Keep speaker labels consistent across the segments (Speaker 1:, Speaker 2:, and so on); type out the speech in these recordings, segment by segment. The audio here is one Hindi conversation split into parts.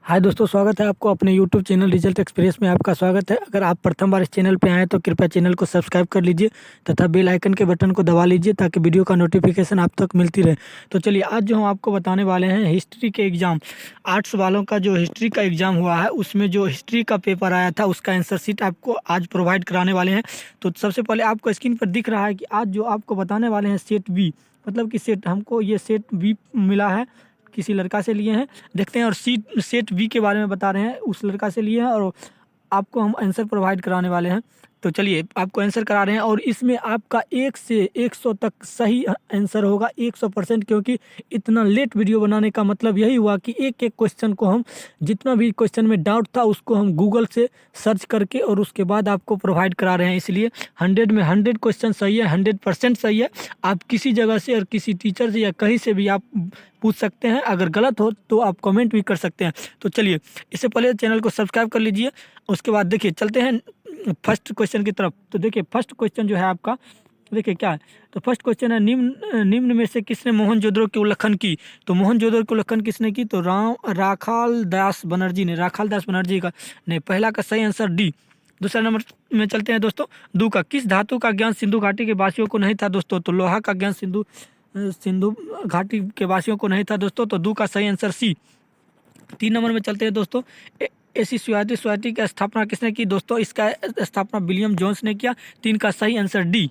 Speaker 1: हाय दोस्तों, स्वागत है आपको अपने यूट्यूब चैनल रिजल्ट एक्सप्रेस में। आपका स्वागत है। अगर आप प्रथम बार इस चैनल पे आए हैं तो कृपया चैनल को सब्सक्राइब कर लीजिए तथा बेल आइकन के बटन को दबा लीजिए ताकि वीडियो का नोटिफिकेशन आप तक मिलती रहे। तो चलिए, आज जो हम आपको बताने वाले हैं हिस्ट्री के एग्जाम 8 सवालों का जो हिस्ट्री का एग्जाम हुआ है उसमें जो हिस्ट्री का पेपर आया था उसका आंसर शीट आपको आज प्रोवाइड कराने वाले हैं। तो सबसे पहले आपको स्क्रीन पर दिख रहा है कि आज जो आपको बताने वाले हैं सेट बी, मतलब कि सेट हमको ये सेट बी मिला है, किसी लड़का से लिए हैं। देखते हैं और सेट बी के बारे में बता रहे हैं, उस लड़का से लिए हैं और आपको हम आंसर प्रोवाइड कराने वाले हैं। तो चलिए, आपको आंसर करा रहे हैं और इसमें आपका 1 से 100 तक सही आंसर होगा, 100%। क्योंकि इतना लेट वीडियो बनाने का मतलब यही हुआ कि एक एक क्वेश्चन को हम, जितना भी क्वेश्चन में डाउट था उसको हम गूगल से सर्च करके और उसके बाद आपको प्रोवाइड करा रहे हैं। इसलिए 100 में 100 क्वेश्चन सही है, 100% सही है। आप किसी जगह से और किसी टीचर से या कहीं से भी आप पूछ सकते हैं। अगर गलत हो तो आप कमेंट भी कर सकते हैं। तो चलिए, इससे पहले चैनल को सब्सक्राइब कर लीजिए। उसके बाद देखिए, चलते हैं फर्स्ट क्वेश्चन की तरफ। तो देखिए, फर्स्ट क्वेश्चन जो है आपका, देखिए क्या है। तो फर्स्ट क्वेश्चन है, निम्न में से किसने मोहनजोदड़ो की उल्लेखन की। तो मोहनजोदड़ो की उल्लेखन किसने की। तो राखाल दास बनर्जी ने, राखाल दास बनर्जी का नहीं। पहला का सही आंसर डी। दूसरा नंबर में चलते हैं दोस्तों, दू का, किस धातु का ज्ञान सिंधु घाटी के वासियों को नहीं था दोस्तों। तो लोहा का ज्ञान सिंधु घाटी के वासियों को नहीं था दोस्तों। तो दू का सही आंसर सी। 3 नंबर में चलते हैं दोस्तों, एसी सोसाइटी की स्थापना किसने की दोस्तों। इसका स्थापना विलियम जोन्स ने किया। 3 का सही आंसर डी।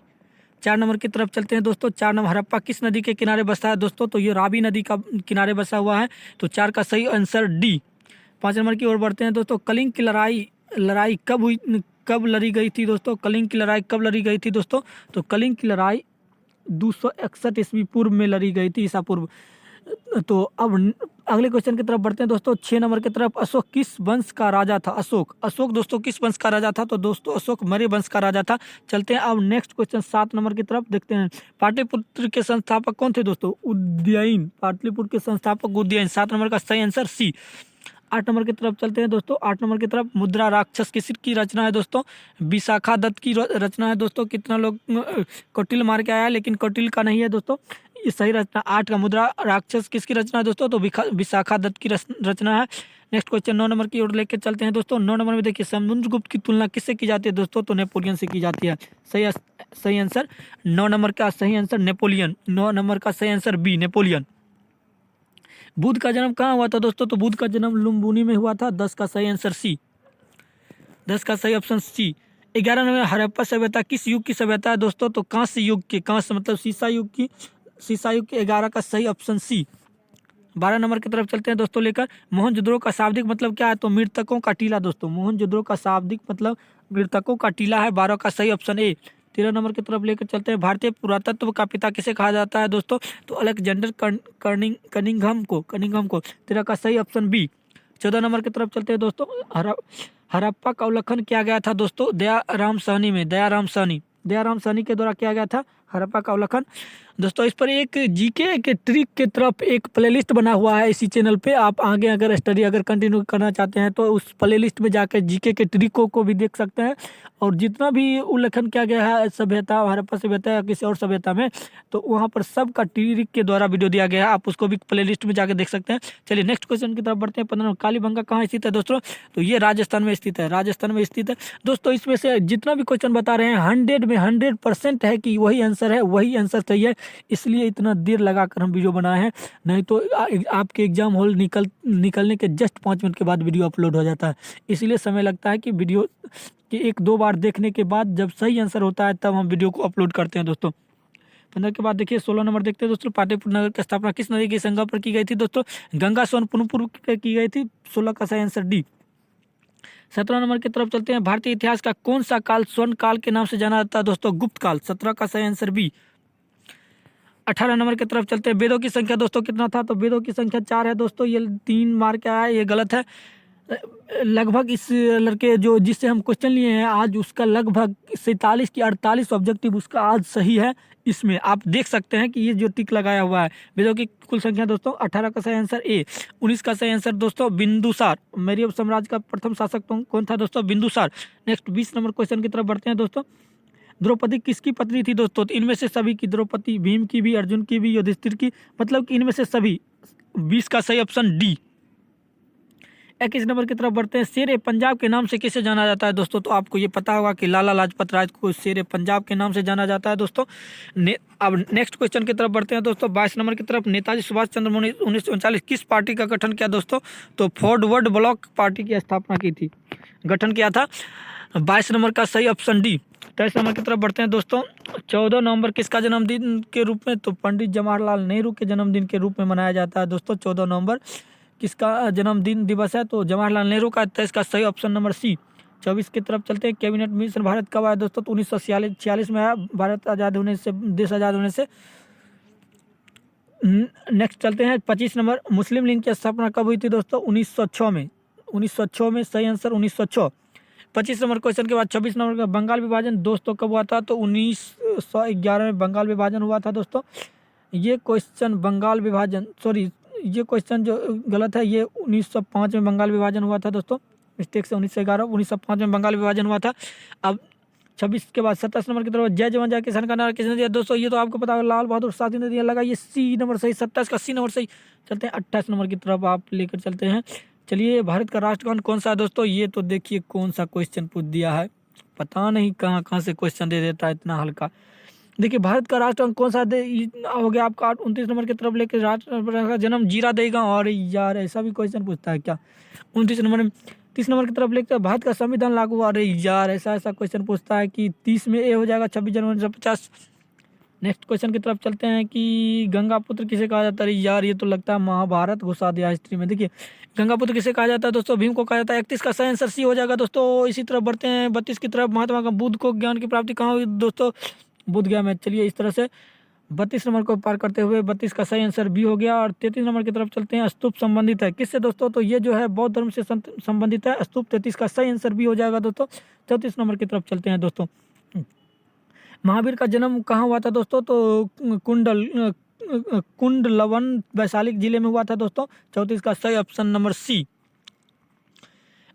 Speaker 1: 4 नंबर की तरफ चलते हैं दोस्तों। 4 नंबर, हड़प्पा किस नदी के किनारे बसा है दोस्तों। तो ये रावी नदी का किनारे बसा हुआ है। तो 4 का सही आंसर डी। 5 नंबर की ओर बढ़ते हैं दोस्तों, कलिंग की लड़ाई कब हुई, कब लड़ी गई थी दोस्तों। कलिंग की लड़ाई कब लड़ी गई थी दोस्तों। तो कलिंग की लड़ाई 261 ईस्वी पूर्व में लड़ी गई थी, ईसा पूर्व। तो अब अगले क्वेश्चन की तरफ बढ़ते हैं दोस्तों। 6 नंबर की तरफ, अशोक किस वंश का राजा था। अशोक दोस्तों किस वंश का राजा था। तो दोस्तों अशोक मौर्य वंश का राजा था। चलते हैं अब नेक्स्ट क्वेश्चन 7 नंबर की तरफ, देखते हैं पाटलिपुत्र के संस्थापक कौन थे दोस्तों। उदयन, पाटलिपुत्र के संस्थापक उदयन। 7 नंबर का सही आंसर सी। 8 नंबर की तरफ चलते हैं दोस्तों। 8 नंबर की तरफ, मुद्रा राक्षस किसकी रचना है दोस्तों। विशाखा दत्त की रचना है दोस्तों। कितना लोग कौटिल्य मार के आया, लेकिन कौटिल्य का नहीं है दोस्तों। ये सही रचना 8 का, मुद्रा राक्षस किसकी रचना है दोस्तों। तो विशाखा दत्त की रचना है। नेक्स्ट क्वेश्चन 9 नंबर की ओर लेके चलते हैं दोस्तों। 9 नंबर में देखिए, समुद्रगुप्त की तुलना किससे की जाती है दोस्तों। तो नेपोलियन से की जाती है। सही आंसर 9 नंबर का सही आंसर नेपोलियन। 9 नंबर का सही आंसर बी, नेपोलियन। बुद्ध का जन्म कहाँ हुआ था दोस्तों। तो बुद्ध का जन्म लुम्बिनी में हुआ था। 10 का सही आंसर सी। 10 का सही ऑप्शन सी। 11 नंबर, हड़प्पा सभ्यता किस युग की सभ्यता है दोस्तों। तो कांस्य युग की, कांस्य मतलब शीशा युग की, शीशा युग की। 11 का सही ऑप्शन सी। 12 नंबर की तरफ चलते हैं दोस्तों लेकर, मोहनजोदड़ो का शाब्दिक मतलब क्या है। तो मृतकों का टीला दोस्तों। मोहनजोदड़ो का शाब्दिक मतलब मृतकों का टीला है। 12 का सही ऑप्शन ए। 13 नंबर की तरफ लेकर चलते हैं, भारतीय पुरातत्व का पिता किसे कहा जाता है दोस्तों। तो अलेक्जेंडर कनिंघम को। 13 का सही ऑप्शन बी। 14 नंबर की तरफ चलते हैं दोस्तों, हड़प्पा का उल्लेखन किया गया था दोस्तों दयाराम साहनी में। दयाराम साहनी के द्वारा किया गया था हड़प्पा का उल्लेखन दोस्तों। इस पर एक जीके के ट्रिक के तरफ एक प्लेलिस्ट बना हुआ है इसी चैनल पे। आप आगे अगर स्टडी अगर कंटिन्यू करना चाहते हैं तो उस प्लेलिस्ट में जाकर जीके के ट्रिकों को भी देख सकते हैं। और जितना भी उल्लेखन किया गया है सभ्यता, हड़प्पा सभ्यता या किसी और सभ्यता में, तो वहाँ पर सबका ट्रिक के द्वारा वीडियो दिया गया है। आप उसको भी प्लेलिस्ट में जाकर देख सकते हैं। चलिए नेक्स्ट क्वेश्चन की तरफ बढ़ते हैं। 15, कालीबंगा कहाँ स्थित है दोस्तों। तो ये राजस्थान में स्थित है। राजस्थान में स्थित है दोस्तों। इसमें से जितना भी क्वेश्चन बता रहे हैं 100 में 100% है कि वही आंसर है, वही आंसर सही है। इसलिए इतना देर लगाकर हम वीडियो बनाए हैं, नहीं तो आपके एग्जाम हॉल निकलने के जस्ट 5 मिनट के बाद वीडियो अपलोड हो जाता है। इसलिए समय लगता है कि वीडियो के 1-2 बार देखने के बाद जब सही आंसर होता है तब हम वीडियो को अपलोड करते हैं दोस्तों। 15 के बाद देखिए 16 नंबर देखते हैं दोस्तों, पाटलिपुत्र नगर की स्थापना किस नदी के संगम पर की गई थी दोस्तों। गंगा सोनपुर की गई थी। 16 का सही आंसर डी। 17 नंबर की तरफ चलते हैं, भारतीय इतिहास का कौन सा काल स्वर्ण काल के नाम से जाना जाता है दोस्तों। गुप्त काल। 17 का सही आंसर बी। 18 नंबर की तरफ चलते हैं, वेदों की संख्या दोस्तों कितना था। तो वेदों की संख्या 4 है दोस्तों। ये 3 मार के आया है, ये गलत है। लगभग इस लड़के जो जिससे हम क्वेश्चन लिए हैं आज, उसका लगभग 47 की 48 ऑब्जेक्टिव उसका आज सही है। इसमें आप देख सकते हैं कि ये जो टिक लगाया हुआ है, वेदों की कुल संख्या दोस्तों 18 का सही आंसर ए। 19 का सही आंसर दोस्तों बिंदुसार। मौर्य साम्राज्य का प्रथम शासक कौन था दोस्तों। बिंदुसार। नेक्स्ट 20 नंबर क्वेश्चन की तरफ बढ़ते हैं दोस्तों। द्रौपदी किसकी पत्नी थी दोस्तों। तो इनमें से सभी की, द्रौपदी भीम की भी, अर्जुन की भी, युधिष्ठिर की, मतलब कि इनमें से सभी। 20 का सही ऑप्शन डी। 21 नंबर की तरफ बढ़ते हैं। शेर ए पंजाब के नाम से किसे जाना जाता है दोस्तों? तो आपको ये पता होगा कि लाला लाजपत राय को शेर ए पंजाब के नाम से जाना जाता है दोस्तों। अब नेक्स्ट क्वेश्चन की तरफ बढ़ते हैं दोस्तों। 22 नंबर की तरफ, नेताजी सुभाष चंद्र बोस 1939 किस पार्टी का गठन किया दोस्तों? तो फॉरवर्ड ब्लॉक पार्टी की स्थापना की थी, गठन किया था। 22 नंबर का सही ऑप्शन डी। 23 नंबर की तरफ बढ़ते हैं दोस्तों। 14 नवंबर किसका जन्मदिन के रूप में? तो पंडित जवाहरलाल नेहरू के जन्मदिन के रूप में मनाया जाता है दोस्तों। 14 नवंबर किसका जन्मदिन दिवस है? तो जवाहरलाल नेहरू का। तो इसका सही ऑप्शन नंबर सी। 24 की तरफ चलते हैं। कैबिनेट मिशन भारत कब आया दोस्तों? तो 1946 में आया, भारत आज़ाद होने से, देश आज़ाद होने से। नेक्स्ट चलते हैं 25 नंबर। मुस्लिम लीग की स्थापना कब हुई थी दोस्तों? 1906 में। 1906 में सही आंसर 1906। 25 नंबर क्वेश्चन के बाद 26 नंबर का, बंगाल विभाजन दोस्तों कब हुआ था? तो 1911 में बंगाल विभाजन हुआ था दोस्तों। ये क्वेश्चन बंगाल विभाजन, सॉरी ये क्वेश्चन जो गलत है, ये 1905 में बंगाल विभाजन हुआ था दोस्तों, मिस्टेक से 1911, 1905 में बंगाल विभाजन हुआ था। अब 26 के बाद 27 नंबर की तरफ, जय जवान जय किसान का नारा किसने दिया दोस्तों? ये तो आपको पता होगा, लाल बहादुर शास्त्री ने दिया। लगा ये सी नंबर सही, 27 का सी नंबर सही। चलते हैं 28 नंबर की तरफ, आप लेकर चलते हैं। चलिए, भारत का राष्ट्रगान कौन सा है दोस्तों? ये तो देखिए कौन सा क्वेश्चन पूछ दिया है, पता नहीं कहाँ कहाँ से क्वेश्चन दे देता है इतना हल्का। देखिए, भारत का राष्ट्रगान कौन सा हो गया आपका 29 नंबर की तरफ लेके, राष्ट्र का जन्म जीरा देगा। और यार ऐसा भी क्वेश्चन पूछता है क्या? 29 नंबर में 30 नंबर की तरफ लेकर, भारत का संविधान लागू। अरे यार ऐसा क्वेश्चन पूछता है कि 30 में ए हो जाएगा, 26 जनवरी 1950। नेक्स्ट क्वेश्चन की तरफ चलते हैं कि गंगा पुत्र किसे कहा जाता है? यार ये तो लगता है महाभारत घुसा दिया हिस्ट्री में। देखिए, गंगा पुत्र किसे कहा जाता है दोस्तों? भीम को कहा जाता है। 31 का सही आंसर सी हो जाएगा दोस्तों। इसी तरफ बढ़ते हैं 32 की तरफ, महात्मा गांधी बुद्ध को ज्ञान की प्राप्ति कहाँ हुई दोस्तों? बुद्ध गया में। चलिए, इस तरह से 32 नंबर को पार करते हुए 32 का सही आंसर बी हो गया। और 33 नंबर की तरफ चलते हैं। स्तूप संबंधित है किससे दोस्तों? तो ये जो है बौद्ध धर्म से संबंधित है स्तूप। 33 का सही आंसर बी हो जाएगा दोस्तों। 34 नंबर की तरफ चलते हैं दोस्तों। महावीर का जन्म कहाँ हुआ था दोस्तों? तो कुंडलवन वैशाली जिले में हुआ था दोस्तों। 34 का सही ऑप्शन नंबर सी।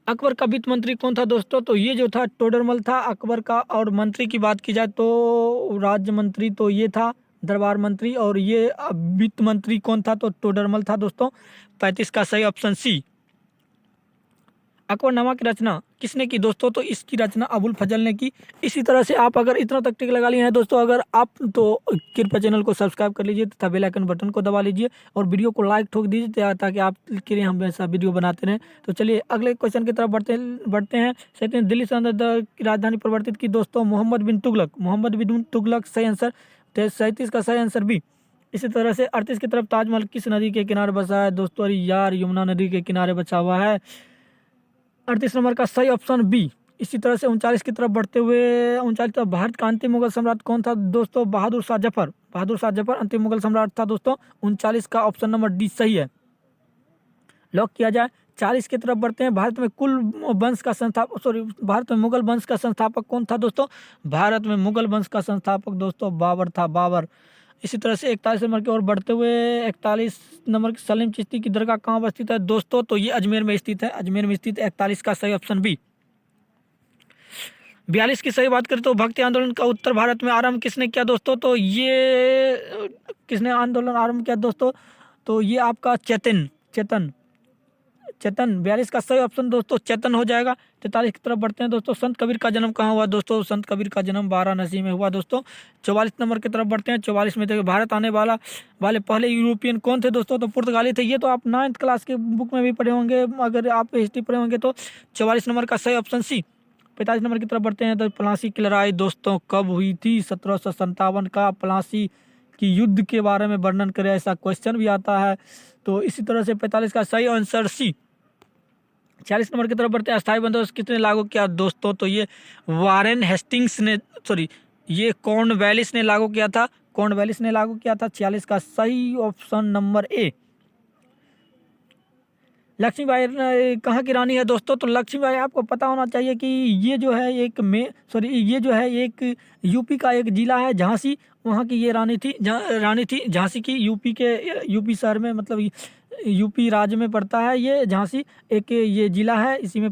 Speaker 1: अकबर का वित्त मंत्री कौन था दोस्तों? तो ये जो था टोडरमल था अकबर का। और मंत्री की बात की जाए तो राज्य मंत्री तो ये था दरबार मंत्री। और ये वित्त मंत्री कौन था? तो टोडरमल था दोस्तों। 35 का सही ऑप्शन सी। अकबरनामा की रचना किसने की दोस्तों? तो इसकी रचना अबुल फजल ने की। इसी तरह से आप अगर इतना तक टिक लगा लिए हैं दोस्तों, अगर आप तो कृपया चैनल को सब्सक्राइब कर लीजिए तथा बेल आइकन बटन को दबा लीजिए और वीडियो को लाइक ठोक दीजिए ताकि आप के लिए हम ऐसा वीडियो बनाते रहें। तो चलिए अगले क्वेश्चन की तरफ बढ़ते हैं। कहते हैं दिल्ली सल्तनत की राजधानी परिवर्तित की दोस्तों? मोहम्मद बिन तुगलक सही आंसर। 37 का सही आंसर बी। इसी तरह से 38 की तरफ, ताजमहल किस नदी के किनारे बसा है दोस्तों? अरे यार यमुना नदी के किनारे बसा हुआ है। 38 नंबर का सही ऑप्शन बी। इसी तरह से 39 की तरफ बढ़ते हुए, 39 तरफ, भारत का अंतिम मुगल सम्राट कौन था दोस्तों? बहादुर शाह जफर अंतिम मुगल सम्राट था दोस्तों। 39 का ऑप्शन नंबर डी सही है, लॉक किया जाए। 40 की तरफ बढ़ते हैं। भारत में मुगल वंश का संस्थापक कौन था दोस्तों? भारत में मुगल वंश का संस्थापक दोस्तों बाबर था, बाबर। इसी तरह से 41 नंबर की ओर बढ़ते हुए, 41 नंबर की सलीम चिश्ती की दरगाह कहाँ अवस्थित है दोस्तों? तो ये अजमेर में स्थित है, 41 का सही ऑप्शन बी। 42 की सही बात करें तो भक्ति आंदोलन का उत्तर भारत में आरंभ किसने किया दोस्तों? तो ये किसने आंदोलन आरंभ किया दोस्तों? तो ये आपका चेतन 42 का सही ऑप्शन दोस्तों चेतन हो जाएगा। 43 की तरफ बढ़ते हैं दोस्तों। संत कबीर का जन्म कहाँ हुआ दोस्तों? संत कबीर का जन्म वाराणसी में हुआ दोस्तों। 44 नंबर की तरफ बढ़ते हैं। 44 में देखिए, भारत आने वाले पहले यूरोपियन कौन थे दोस्तों? तो पुर्तगाली थे। ये तो आप 9th क्लास के बुक में भी पढ़े होंगे, अगर आप हिस्ट्री पढ़े होंगे तो। 44 नंबर का सही ऑप्शन सी। 45 नंबर की तरफ बढ़ते हैं। तो प्लासी की लड़ाई दोस्तों कब हुई थी? 1757 का प्लासी की युद्ध के बारे में वर्णन करें, ऐसा क्वेश्चन भी आता है। तो इसी तरह से 45 का सही आंसर सी। 40 नंबर की तरफ बढ़ते हैं। अस्थायी बंदोबस्त किसने लागू किया दोस्तों? तो ये वारेन हेस्टिंग्स ने, ये कॉर्नवालिस ने लागू किया था। 46 का सही ऑप्शन नंबर ए। लक्ष्मीबाई कहाँ की रानी है दोस्तों? तो लक्ष्मीबाई आपको पता होना चाहिए कि ये जो है एक यूपी का एक जिला है झांसी, वहाँ की ये रानी थी झांसी की। यूपी शहर में, मतलब यूपी राज्य में पड़ता है ये झांसी, एक ये जिला है, इसी में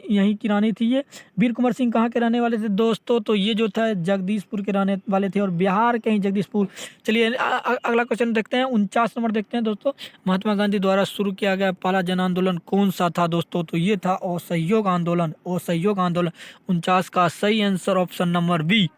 Speaker 1: यहीं की रानी थी ये। वीर कुंवर सिंह कहाँ के रहने वाले थे दोस्तों? तो ये जो था जगदीशपुर के रहने वाले थे, और बिहार के ही जगदीशपुर। चलिए अगला क्वेश्चन देखते हैं, 49 नंबर देखते हैं दोस्तों। महात्मा गांधी द्वारा शुरू किया गया पहला जन आंदोलन कौन सा था दोस्तों? तो ये था असहयोग आंदोलन। असहयोग आंदोलन 49 का सही answer option number B.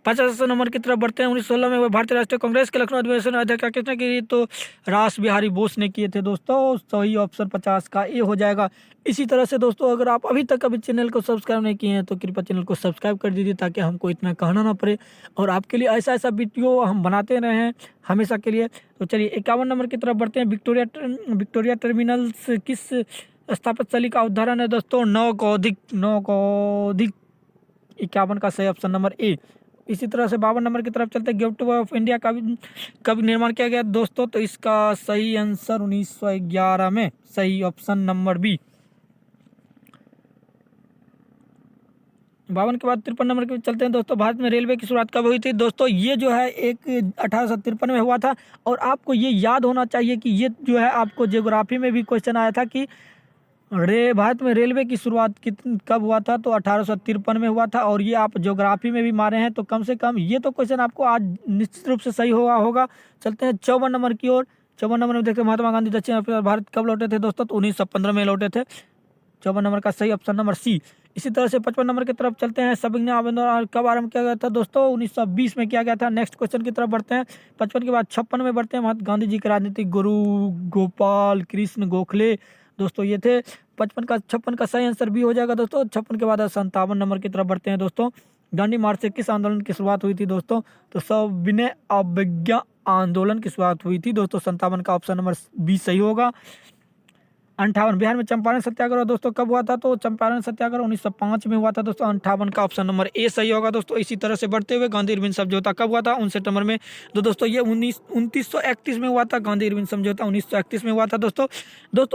Speaker 1: 50 number की तरफ बढ़ते हैं। 1916 में भारतीय राष्ट्रीय कांग्रेस के लखनऊ अधिवेशन अध्यक्ष किसने की? तो रास बिहारी बोस ने किए थे दोस्तों। सही ऑप्शन 50 का ए हो जाएगा। इसी तरह से दोस्तों अगर आप अभी तक अभी चैनल को सब्सक्राइब नहीं किए हैं तो कृपया चैनल को सब्सक्राइब कर दीजिए, ताकि हमको इतना कहना ना पड़े और आपके लिए ऐसा ऐसा वीडियो हम बनाते रहे हैं हमेशा के लिए। तो चलिए 51 नंबर की तरफ बढ़ते हैं। विक्टोरिया टर्मिनल्स किस स्थापत्य शैली का उदाहरण है दोस्तों? नवगौधिक। 51 का सही ऑप्शन नंबर ए। इसी तरह से 52 नंबर की तरफ चलते हैं। गेटवे ऑफ इंडिया का कब निर्माण किया गया दोस्तों? तो इसका सही आंसर 1911 में। सही ऑप्शन नंबर बी। 52 के बाद 53 नंबर के चलते हैं दोस्तों। भारत में रेलवे की शुरुआत कब हुई थी दोस्तों? ये जो है एक 1853 में हुआ था। और आपको ये याद होना चाहिए कि ये जो है आपको ज्योग्राफी में भी क्वेश्चन आया था कि भारत में रेलवे की शुरुआत कब हुआ था? तो 1853 में हुआ था। और ये आप ज्योग्राफी में भी मारे हैं तो कम से कम ये तो क्वेश्चन आपको आज निश्चित रूप से सही होगा। चलते हैं 54 नंबर की ओर। 54 नंबर में देखते हैं महात्मा गांधी दक्षिण अफ्रीका भारत कब लौटे थे दोस्तों? तो 1915 में लौटे थे। 54 नंबर का सही ऑप्शन नंबर सी। इसी तरह से 55 नंबर की तरफ चलते हैं। सविनय आंदोलन कब आरंभ किया गया था दोस्तों? 1920 में किया गया था। नेक्स्ट क्वेश्चन की तरफ बढ़ते हैं। 55 के बाद 56 में बढ़ते हैं। महात्मा गांधी जी के राजनीतिक गुरु गोपाल कृष्ण गोखले दोस्तों ये थे। 56 का सही आंसर भी हो जाएगा दोस्तों। 56 के बाद 57 नंबर की तरफ बढ़ते हैं दोस्तों। दांडी मार्च से किस आंदोलन की शुरुआत हुई थी दोस्तों? तो सविनय अवज्ञा आंदोलन की शुरुआत हुई थी दोस्तों। 57 का ऑप्शन नंबर बी सही होगा। 58 बिहार में चंपारण सत्याग्रह दोस्तों कब हुआ था? तो चंपारण सत्याग्रह 1905 में हुआ था दोस्तों। 58 का ऑप्शन नंबर ए सही होगा दोस्तों। इसी तरह से बढ़ते हुए गांधी इरविन समझौता कब हुआ था? 59 नंबर में। तो दोस्तों ये 2931 में हुआ था। गांधी इरविन समझौता 1931 में हुआ था दोस्तों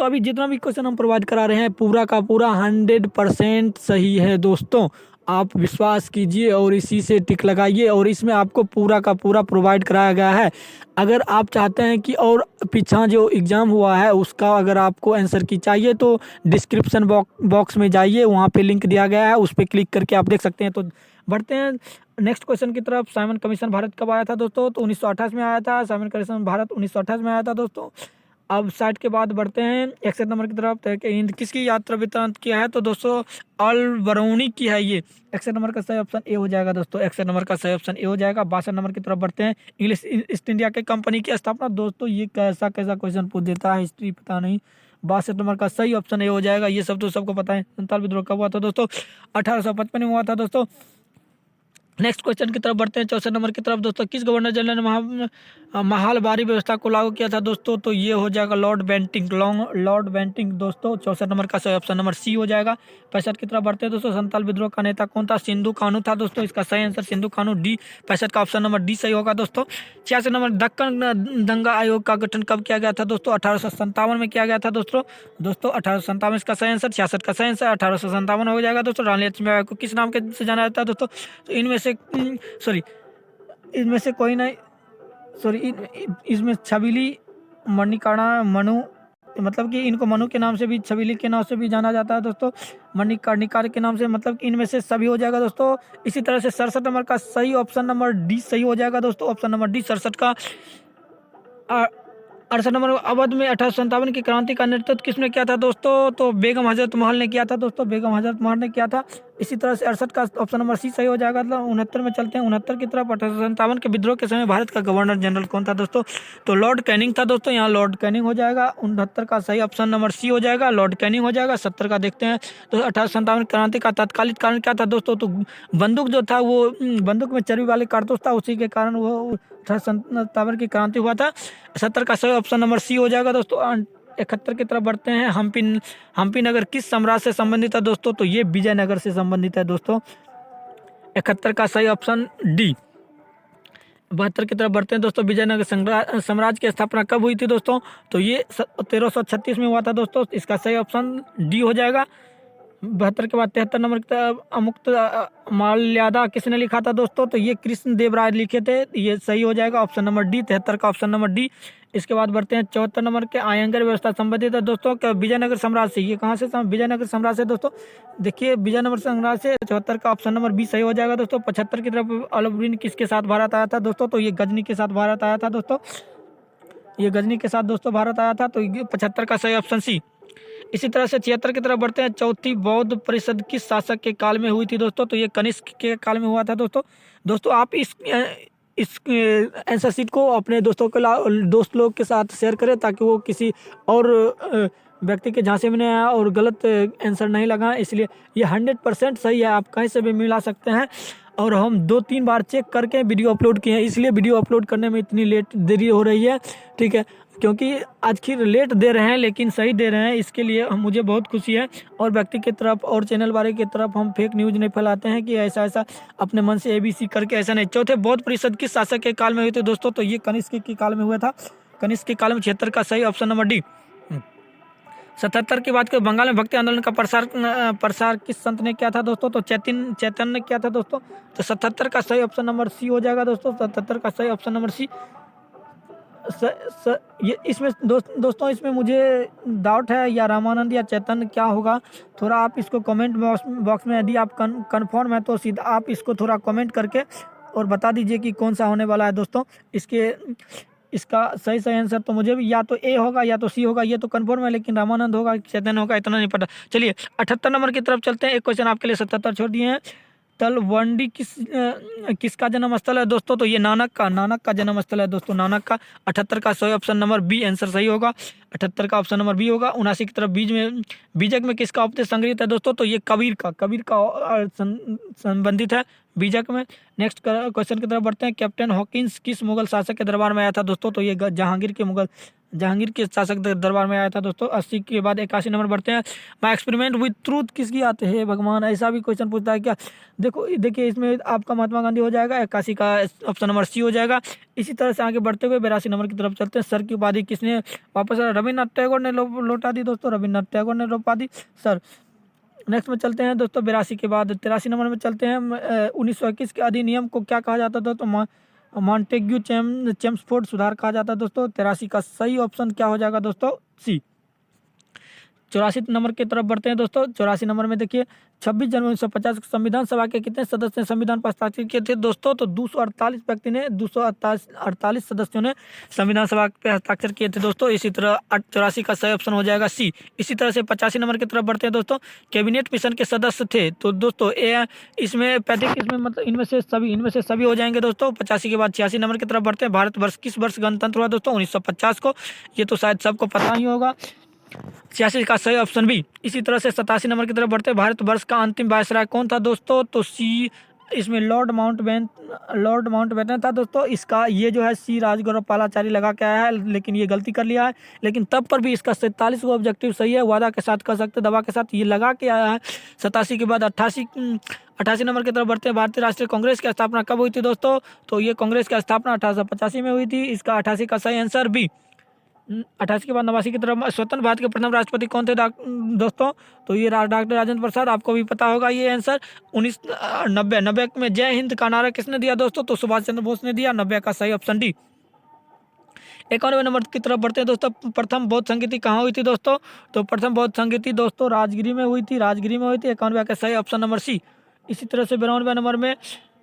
Speaker 1: अभी जितना भी क्वेश्चन हम प्रोवाइड करा रहे हैं पूरा का पूरा 100% सही है दोस्तों। आप विश्वास कीजिए और इसी से टिक लगाइए, और इसमें आपको पूरा का पूरा प्रोवाइड कराया गया है। अगर आप चाहते हैं कि और पीछा जो एग्ज़ाम हुआ है उसका अगर आपको आंसर की चाहिए तो डिस्क्रिप्शन बॉक्स में जाइए, वहाँ पे लिंक दिया गया है, उस पर क्लिक करके आप देख सकते हैं। तो बढ़ते हैं नेक्स्ट क्वेश्चन की तरफ। साइमन कमीशन भारत कब आया था दोस्तों? तो 1928 में आया था। साइमन कमीशन भारत 1928 में आया था दोस्तों। अब 60 के बाद बढ़ते हैं 61 नंबर की तरफ। हिंद किसकी यात्रा वृत्तांत किया है? तो दोस्तों अल बरौनी की है ये। 61 नंबर का सही ऑप्शन ए हो जाएगा दोस्तों। 61 नंबर का सही ऑप्शन ए हो जाएगा। 62 नंबर की तरफ बढ़ते हैं। इंग्लिश ईस्ट इंडिया के कंपनी की स्थापना दोस्तों ये कैसा क्वेश्चन पूछ देता है, हिस्ट्री पता नहीं। 62 नंबर का सही ऑप्शन ए हो जाएगा। ये सब तो सबको पता है। संथाल विद्रोह कब हुआ था दोस्तों? 1855 में हुआ था दोस्तों। नेक्स्ट क्वेश्चन की तरफ बढ़ते हैं 64 नंबर की तरफ दोस्तों। किस गवर्नर जनरल ने महालबारी व्यवस्था को लागू किया था दोस्तों? तो ये हो जाएगा लॉर्ड बेंटिंक दोस्तों। 64 नंबर का सही ऑप्शन नंबर सी हो जाएगा। 65 की तरफ बढ़ते हैं दोस्तों। संथाल विद्रोह का नेता कौन था? सिंधु कानू था दोस्तों। इसका सही आंसर सिंधु कानू डी। 65 का ऑप्शन नंबर डी सही होगा दोस्तों। 66 नंबर दक्कन दंगा आयोग का गठन कब किया गया था दोस्तों? 1857 में किया गया था दोस्तों। 1857 इसका सही आंसर। 66 का सही आंसर 1857 हो जाएगा दोस्तों। रानी लक्ष्मीबाई को किस नाम के से जाना जाता है दोस्तों? तो इनमें से कोई नहीं, इसमें छबीली मणिकर्णा मनु, मतलब कि इनको मनु के नाम से भी, छबीली के नाम से भी जाना जाता है दोस्तों। मणिकर्णिकार के नाम से, मतलब कि इनमें से सभी हो जाएगा दोस्तों। इसी तरह से 67 नंबर का सही ऑप्शन नंबर डी सही हो जाएगा दोस्तों। ऑप्शन नंबर डी 67 का। 68 नंबर अवध में 1857 की क्रांति का नेतृत्व किसने किया था दोस्तों? तो बेगम हजरत महल ने किया था दोस्तों। बेगम हजरत महल ने किया था। इसी तरह से 68 का ऑप्शन नंबर सी सही हो जाएगा। 69 में चलते हैं। 69 की तरफ 1857 के विद्रोह के समय भारत का गवर्नर जनरल कौन था दोस्तों? तो लॉर्ड कैनिंग था दोस्तों। यहाँ लॉर्ड कैनिंग हो जाएगा। 69 का सही ऑप्शन नंबर सी हो जाएगा, लॉर्ड कैनिंग हो जाएगा। 70 का देखते हैं तो 1857 क्रांति का तत्कालिक कारण क्या था दोस्तों? तो बंदूक जो था वो बंदूक में चर्बी वाले कारतूस था, उसी के कारण वो 1857 की क्रांति हुआ था। 70 का सही ऑप्शन नंबर सी हो जाएगा दोस्तों। 71 की तरफ बढ़ते हैं। हम्पी नगर किस साम्राज्य से संबंधित है दोस्तों? तो ये विजयनगर से संबंधित है दोस्तों। 71 का सही ऑप्शन डी। 72 की तरफ बढ़ते हैं दोस्तों। विजयनगर साम्राज्य की स्थापना कब हुई थी दोस्तों? तो ये 1336 में हुआ था दोस्तों। इसका सही ऑप्शन डी हो जाएगा। 72 के बाद 73 नंबर की तरफ अमुक्त माल्यादा किसने लिखा था दोस्तों? तो ये कृष्ण देव राय लिखे थे। ये सही हो जाएगा ऑप्शन नंबर डी, 73 का ऑप्शन नंबर डी। इसके बाद बढ़ते हैं 74 नंबर के आयंगर व्यवस्था संबंधित है दोस्तों विजयनगर सम्राट से। ये कहाँ से? विजयनगर सम्राट से दोस्तों। देखिए विजयनगर सम्राट से 74 का ऑप्शन नंबर बी सही हो जाएगा दोस्तों। 75 की तरफ अलाउद्दीन किसके साथ भारत आया था दोस्तों? तो ये गजनी के साथ भारत आया था दोस्तों। ये गजनी के साथ दोस्तों भारत आया था, तो 75 का सही ऑप्शन सी। इसी तरह से 76 की तरफ बढ़ते हैं। चौथी बौद्ध परिषद किस शासक के काल में हुई थी दोस्तों? तो ये कनिष्क के काल में हुआ था दोस्तों। दोस्तों आप इस आंसर शीट को अपने दोस्तों के दोस्त लोग के साथ शेयर करें ताकि वो किसी और व्यक्ति के झांसे में नहीं आया और गलत आंसर नहीं लगा। इसलिए ये 100% सही है, आप कहीं से भी मिला सकते हैं। और हम 2-3 बार चेक करके वीडियो अपलोड किए हैं, इसलिए वीडियो अपलोड करने में इतनी देरी हो रही है, ठीक है, क्योंकि आखिर लेट दे रहे हैं लेकिन सही दे रहे हैं। इसके लिए मुझे बहुत खुशी है। और व्यक्ति की तरफ और चैनल वाले की तरफ हम फेक न्यूज़ नहीं फैलाते हैं कि ऐसा ऐसा अपने मन से ABC करके, ऐसा नहीं। चौथे बौद्ध परिषद किस शासक के काल में हुए थे दोस्तों? तो ये कनिष्क के काल में हुआ था। कनिष्क के काल में 76 का सही ऑप्शन नंबर डी। 77 की बात करें, बंगाल में भक्ति आंदोलन का प्रसार किस संत ने किया था दोस्तों? तो चैतन्य ने किया था दोस्तों। तो 77 का सही ऑप्शन नंबर सी हो जाएगा दोस्तों। 77 का सही ऑप्शन नंबर सी। ये इसमें दोस्तों इसमें मुझे डाउट है, या रामानंद या चैतन्य क्या होगा, थोड़ा आप इसको कमेंट बॉक्स में, यदि आप कन्फर्म है तो सीधा आप इसको थोड़ा कमेंट करके और बता दीजिए कि कौन सा होने वाला है दोस्तों। इसका सही आंसर तो मुझे भी या तो ए होगा या तो सी होगा, ये तो कन्फर्म है, लेकिन रामानंद होगा चैतन्य होगा इतना नहीं पता। चलिए 78 नंबर की तरफ चलते हैं। एक क्वेश्चन आपके लिए 77 छोड़ दिए हैं। तलवंडी किसका जन्म स्थल है दोस्तों? तो ये नानक का जन्म स्थल है दोस्तों, नानक का। 78 का सही ऑप्शन नंबर बी आंसर सही होगा। 78 का ऑप्शन नंबर बी होगा। 79 की तरफ बीजक में किसका उपदेश संग्रहित है दोस्तों? तो ये कबीर का संबंधित है बीजक में। नेक्स्ट क्वेश्चन की तरफ बढ़ते हैं। कैप्टन हॉकिंस किस मुगल शासक के दरबार में आया था दोस्तों? तो ये जहांगीर के शासक दरबार में आया था दोस्तों। 80 के बाद 81 नंबर बढ़ते हैं। माई एक्सपेरिमेंट विद ट्रूथ किसकी आते हैं भगवान? ऐसा भी क्वेश्चन पूछता है क्या? देखिए इसमें आपका महात्मा गांधी हो जाएगा। 81 का ऑप्शन नंबर सी हो जाएगा। इसी तरह से आगे बढ़ते हुए 82 नंबर की तरफ चलते हैं। सर की उपाधि किसने वापस? रविन्द्रनाथ टैगोर ने लौटा दी दोस्तों, रविन्द्रनाथ टैगोर ने लौटा दी सर। नेक्स्ट में चलते हैं दोस्तों 82 के बाद 83 नंबर में चलते हैं। 1921 के अधिनियम को क्या कहा जाता था? तो मॉन्टेग्यू चेम्सफोर्ड सुधार कहा जाता है दोस्तों। 83 का सही ऑप्शन क्या हो जाएगा दोस्तों? सी। 84 नंबर की तरफ बढ़ते हैं दोस्तों। 84 नंबर में देखिए 26 जनवरी 1950 संविधान सभा के कितने सदस्य ने संविधान पर हस्ताक्षर किए थे दोस्तों? तो 248 सदस्यों ने संविधान सभा पे हस्ताक्षर किए थे दोस्तों। इसी तरह 84 का सही ऑप्शन हो जाएगा सी। इसी तरह से 85 नंबर की तरफ बढ़ते हैं दोस्तों। कैबिनेट मिशन के सदस्य थे तो दोस्तों इसमें 35 इसमें मतलब इनमें से सभी हो जाएंगे दोस्तों। 85 के बाद 86 नंबर की तरफ बढ़ते हैं। भारतवर्ष किस वर्ष गणतंत्र हुआ दोस्तों? 1950 को। ये तो शायद सबको पता ही होगा। 86 का सही ऑप्शन बी। इसी तरह से 87 नंबर की तरफ बढ़ते हैं। भारतवर्ष का अंतिम वायसराय कौन था दोस्तों? तो सी। इसमें लॉर्ड माउंटबेटन था दोस्तों। इसका ये जो है सी राजगोपालाचारी लगा के आया है, लेकिन ये गलती कर लिया है। लेकिन तब पर भी इसका 47 को ऑब्जेक्टिव सही है, वादा के साथ कर सकते, दवा के साथ ये लगा के आया है। 87 के बाद 88 नंबर की तरफ बढ़ते हैं। भारतीय राष्ट्रीय कांग्रेस की स्थापना कब हुई थी दोस्तों? तो ये कांग्रेस की स्थापना 1885 में हुई थी। इसका 88 का सही आंसर बी। 88 के बाद 89 की तरफ स्वतंत्र भारत के प्रथम राष्ट्रपति कौन थे दोस्तों? तो ये डॉक्टर राजेंद्र प्रसाद, आपको भी पता होगा ये आंसर। 1990 में जय हिंद का नारा किसने दिया दोस्तों? तो सुभाष चंद्र बोस ने दिया। 90 का सही ऑप्शन डी। 91 नंबर की तरफ बढ़ते हैं दोस्तों। प्रथम बौद्ध संगीति कहाँ हुई थी दोस्तों? तो प्रथम बौद्ध संगीति दोस्तों राजगिरी में हुई थी। 91 का सही ऑप्शन नंबर सी। इसी तरह से 92 नंबर में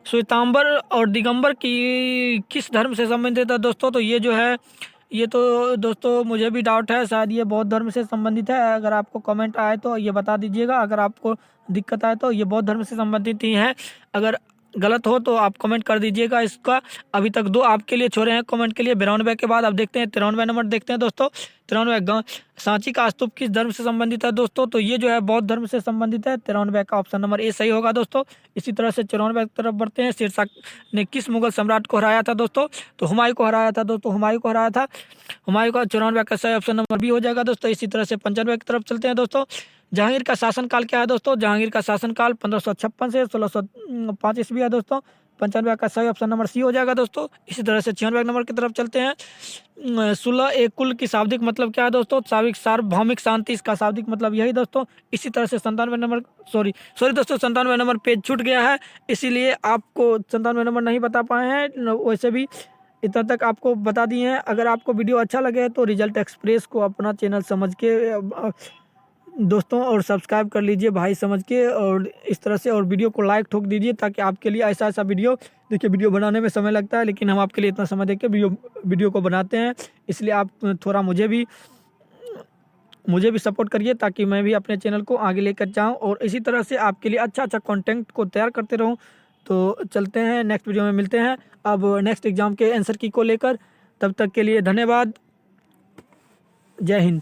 Speaker 1: श्वेतांबर और दिगंबर की किस धर्म से संबंधित है दोस्तों? तो ये जो है ये तो दोस्तों मुझे भी डाउट है, शायद ये बौद्ध धर्म से संबंधित है। अगर आपको कमेंट आए तो ये बता दीजिएगा। अगर आपको दिक्कत आए तो ये बौद्ध धर्म से संबंधित ही है। अगर गलत हो तो आप कमेंट कर दीजिएगा। इसका अभी तक 2 आपके लिए छोड़े हैं कमेंट के लिए। 92 के बाद आप देखते हैं 93 नंबर देखते हैं दोस्तों। 93 सांची का स्तूप किस धर्म से संबंधित है दोस्तों? तो ये जो है बौद्ध धर्म से संबंधित है। 93 का ऑप्शन नंबर ए सही होगा दोस्तों। इसी तरह से 94 की तरफ बढ़ते हैं। शेरशाह ने किस मुगल सम्राट को हराया था दोस्तों? तो हुमायूं को हराया था दोस्तों। हुमायूं का 94 का सही ऑप्शन नंबर बी हो जाएगा दोस्तों। इसी तरह से 95 की तरफ चलते हैं दोस्तों। जहांगीर का शासनकाल क्या है दोस्तों? जहांगीर का शासनकाल 1556 से 1605 ईस्वी है दोस्तों। 95 का सही ऑप्शन नंबर सी हो जाएगा दोस्तों। इसी तरह से 96 नंबर की तरफ चलते हैं। 16 एक कुल की शाब्दिक मतलब क्या है दोस्तों? सार्वभौमिक शांति, इसका शाब्दिक मतलब यही दोस्तों। इसी तरह से 97 नंबर, सॉरी दोस्तों, 97 नंबर पेज छूट गया है, इसीलिए आपको 97 नंबर नहीं बता पाए हैं। वैसे भी इतना तक आपको बता दिए हैं। अगर आपको वीडियो अच्छा लगे तो रिजल्ट एक्सप्रेस को अपना चैनल समझ के दोस्तों और सब्सक्राइब कर लीजिए भाई समझ के, और इस तरह से, और वीडियो को लाइक ठोक दीजिए ताकि आपके लिए ऐसा वीडियो, देखिए वीडियो बनाने में समय लगता है लेकिन हम आपके लिए इतना समय देके वीडियो को बनाते हैं, इसलिए आप थोड़ा मुझे भी सपोर्ट करिए ताकि मैं भी अपने चैनल को आगे लेकर जाऊं और इसी तरह से आपके लिए अच्छा कंटेंट को तैयार करते रहूं। तो चलते हैं, नेक्स्ट वीडियो में मिलते हैं अब नेक्स्ट एग्जाम के आंसर की को लेकर। तब तक के लिए धन्यवाद। जय हिंद।